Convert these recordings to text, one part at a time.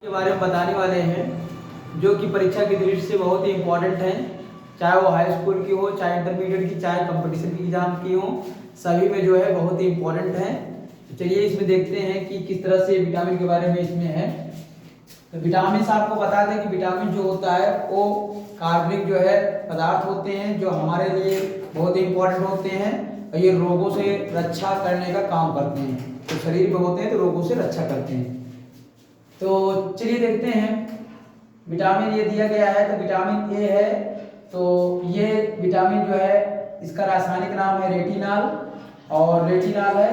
के बारे में बताने वाले हैं जो कि परीक्षा की दृष्टि से बहुत ही इम्पोर्टेंट है। चाहे वो हाई स्कूल की हो, चाहे इंटरमीडिएट की, चाहे कंपटीशन की एग्जाम की हो, सभी में जो है बहुत ही इम्पोर्टेंट है। तो चलिए इसमें देखते हैं कि किस तरह से विटामिन के बारे में इसमें है। तो विटामिन आपको बता दें कि विटामिन जो होता है वो कार्बनिक जो है पदार्थ होते हैं जो हमारे लिए बहुत ही इम्पोर्टेंट होते हैं और ये रोगों से रक्षा करने का काम करते हैं। तो शरीर में होते हैं तो रोगों से रक्षा करते हैं। तो चलिए देखते हैं विटामिन ये दिया गया है। तो विटामिन ए है, तो ये विटामिन जो है इसका रासायनिक नाम है रेटिनॉल और रेटिनॉल है।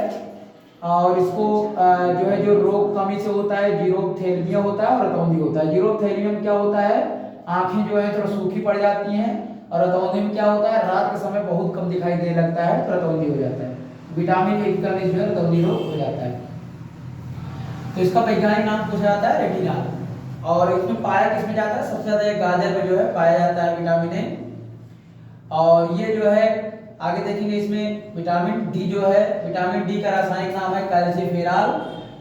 और इसको जो है जो रोग कमी से होता है जीरोप्थेल्मिया होता है और रतौंधी होता है। जीरोप्थेल्मिया में क्या होता है, आंखें जो है थोड़ा सूखी पड़ जाती हैं, और रतौंधी में क्या होता है, रात के समय बहुत कम दिखाई देने लगता है तो रतौंधी हो जाता है। विटामिन ए की कमी जो है रतौंधी रोग हो जाता है। तो इसका वैज्ञानिक नाम पूछा जाता है रेटिनॉल। और इसमें पाया किसमें जाता है, सबसे ज्यादा ये गाजर में जो है पाया जाता है विटामिन ए। और ये जो है आगे देखेंगे इसमें विटामिन डी जो है, विटामिन डी का रासायनिक नाम है कैल्सीफेरॉल।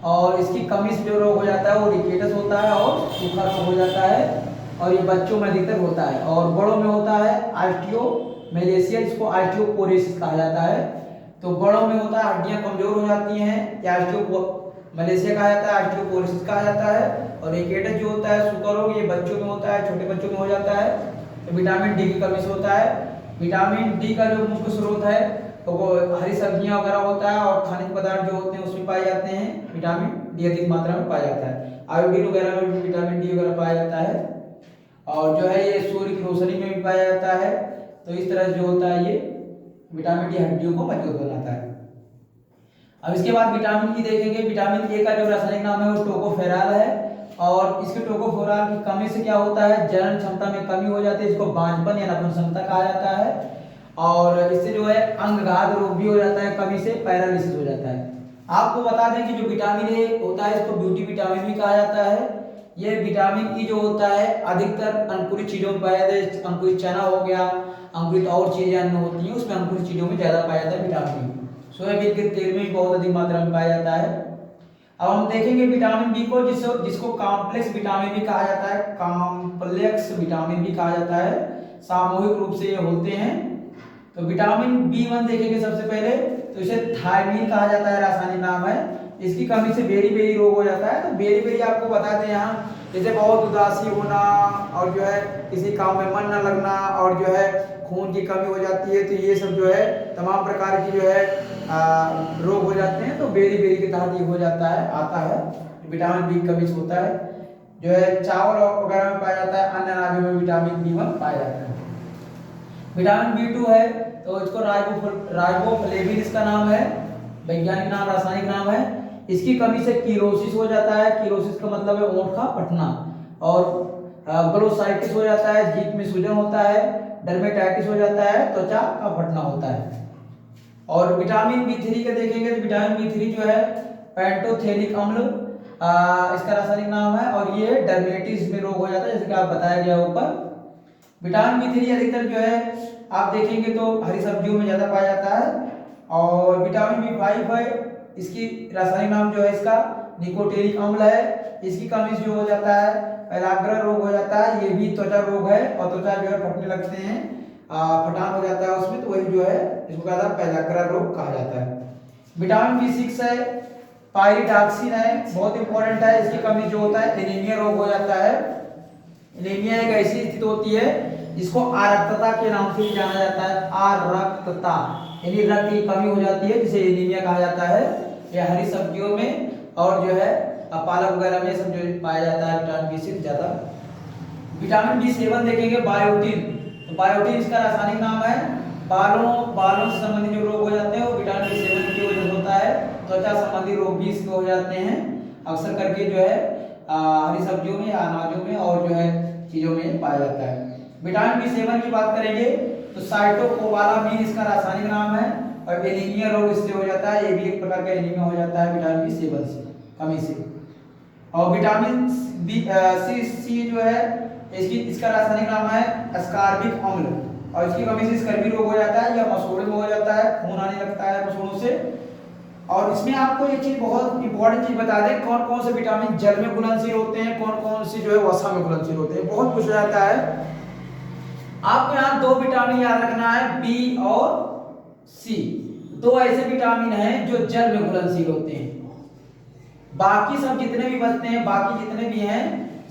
और इसकी कमी से जो रोग हो जाता है वो रिकेटस होता है और सूखा रोग हो जाता है। और ये बच्चों में अधिकतर होता है और बड़ों में होता है ऑस्टियोमेलेसिया, इसको ऑस्टियोपोरोसिस कहा जाता है। तो बड़ों में होता है हड्डियां कमजोर हो जाती हैं या मलेशिया कहा जाता है, ऑस्टियोपोरोसिस कहा जाता है। और रिकेटस जो होता है सूखा रोग, ये बच्चों में होता है, छोटे बच्चों में हो जाता है। तो विटामिन डी की कमी से होता है। विटामिन डी का जो मुख्य स्रोत है तो वो हरी सब्जियां वगैरह होता है और खनिज पदार्थ जो होते हैं उसमें पाए जाते हैं। विटामिन डी अधिक मात्रा में पाया जाता है। आयोडीन वगैरह में भी विटामिन डी वगैरह पाया जाता है। और जो है ये सूर्य की रोशनी में भी पाया जाता है। तो इस तरह जो होता है ये विटामिन डी हड्डियों को मजबूत बनाता है। अब इसके बाद विटामिन ई देखेंगे। विटामिन ए का जो रासायनिक नाम है वो टोकोफेरॉल है। और इसके टोकोफेरॉल की कमी से क्या होता है, जनन क्षमता में कमी हो जाती है, इसको बांझपन या नपुंसकता कहा जाता है। और इससे जो है अंगघात रोग भी हो जाता है, कमी से पैरालिसिस हो जाता है। आपको बता दें कि जो विटामिन ए होता है इसको ब्यूटी विटामिन भी कहा जाता है। ये विटामिन ई जो होता है अधिकतर अंकुरित चीजों में पाया जाता है। अंकुरित चना हो गया, अंकुरित और चीजें अन्य होती हैं उसमें अंकुरित चीजों में ज्यादा पाया जाता है विटामिन ई। सोयाबीन के तेल में भी बहुत अधिक मात्रा में पाया जाता है। अब हम देखेंगे विटामिन बी को, जिसको कॉम्प्लेक्स विटामिन भी कहा जाता है, कॉम्प्लेक्स विटामिन भी कहा जाता है, सामूहिक रूप से ये होते हैं। तो विटामिन बी1 देखेंगे सबसे पहले, तो इसे थायमीन कहा जाता है, रासायनिक नाम है। इसकी कमी से बेरी बेरी रोग हो जाता है। तो बेरी बेरी आपको बता दें यहाँ, जैसे बहुत उदासी होना और जो है किसी काम में मन न लगना और जो है खून की कमी हो जाती है, तो ये सब जो है तमाम प्रकार की जो है रोग हो जाते हैं। तो बेरी बेरी के तहत ये हो जाता है, आता है। विटामिन बी की कमी से होता है। जो है चावल वगैरह में पाया जाता है, अन्य अनाजों में विटामिन बी1 पाया जाता है। विटामिन बी2 है, तो इसको राइबोफ्लेविन इसका नाम है, वैज्ञानिक नाम रासायनिक नाम है। इसकी कमी से कीरोसिस हो जाता है। कीरोसिस का मतलब है ओंठ का फटना। और ग्लोसाइटिस हो जाता है, जीभ में सूजन होता है। डर्मेटाइटिस हो जाता है, त्वचा का फटना होता है। और विटामिन बी3 का देखेंगे तो विटामिन बी3 जो है पेंटोथेनिक अम्ल इसका रासायनिक नाम है। और ये डर्मेटिस में रोग हो जाता है, जैसे कि आप बताया गया ऊपर। विटामिन बी3 अधिकतर जो है आप देखेंगे तो हरी सब्जियों में ज्यादा पाया जाता है। और विटामिन बी5 है, इसकी रासायनिक नाम जो है इसका निकोटेनिक अम्ल है। इसकी कमी से जो हो जाता है पेलाग्रा रोग हो जाता है। ये भी त्वचा रोग है और त्वचा जो है फटने लगते हैं, फटान हो जाता है उसमें, तो वही जो है इसको कहता है पेलाग्रा रोग कहा जाता है। विटामिन बी6 है, पायरिडॉक्सिन है, बहुत इंपॉर्टेंट है। इसकी कमी जो होता है एनीमिया रोग हो जाता है। एनीमिया एक ऐसी स्थिति होती है जिसको अरक्तता के नाम से भी जाना जाता है। अरक्तता यानी रक्त की कमी हो जाती है, जिसे एनीमिया कहा जाता है। यह हरी सब्जियों में और जो है पालक वगैरह में सब जो पाया जाता है विटामिन बी6 ज्यादा। विटामिन बी7 देखेंगे, बायोटिन। तो बायोटिन इसका रासायनिक नाम है। बालों से संबंधित जो रोग हो जाते हैं वो विटामिन बी7 की वजह से होता है। त्वचा संबंधी रोग भी इसमें हो जाते हैं अक्सर करके, जो है हरी सब्जियों में या अनाजों में और जो है चीजों में पाया जाता है। विटामिन बी7 की बात करेंगे तो साइटोकोबालामिन इसका रासायनिक नाम है। और एनीमिया रोग इससे हो जाता है, ये भी एक प्रकार का एनीमिया हो जाता है विटामिन बी7 से कमी से। और विटामिन सी जो है इसका रासायनिक नाम है अस्कॉर्बिक अम्ल। और इसकी कमी से स्कर्वी रोग हो जाता है या मसूड़े में हो जाता है, खून आने लगता है मसूड़ों से। और इसमें आपको एक चीज बहुत इंपॉर्टेंट चीज बता दें, कौन कौन से विटामिन जल में घुलनशील होते हैं, कौन कौन सी जो है वसा में घुलनशील होते हैं, बहुत पूछा जाता है। आपको यहाँ 2 विटामिन याद रखना है, बी और सी। 2 ऐसे विटामिन हैं जो जल में घुलनशील होते हैं, बाकी सब जितने भी बचते हैं, बाकी जितने भी हैं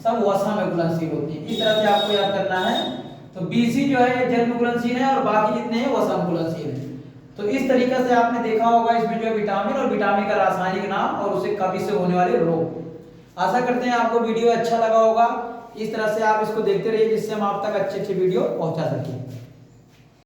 सब वसा में घुलनशील होते हैं। इस तरह से आपको याद करना है। तो बीसी जो है जल में घुलनशील है और बाकी जितने हैं वसा में घुलनशील है। तो इस तरीके से आपने देखा होगा इसमें जो है विटामिन और विटामिन का रासायनिक नाम और उसे कमी से होने वाले रोग। आशा करते हैं आपको वीडियो अच्छा लगा होगा। इस तरह से आप इसको देखते रहिए जिससे हम आप तक अच्छे अच्छे वीडियो पहुंचा सकें।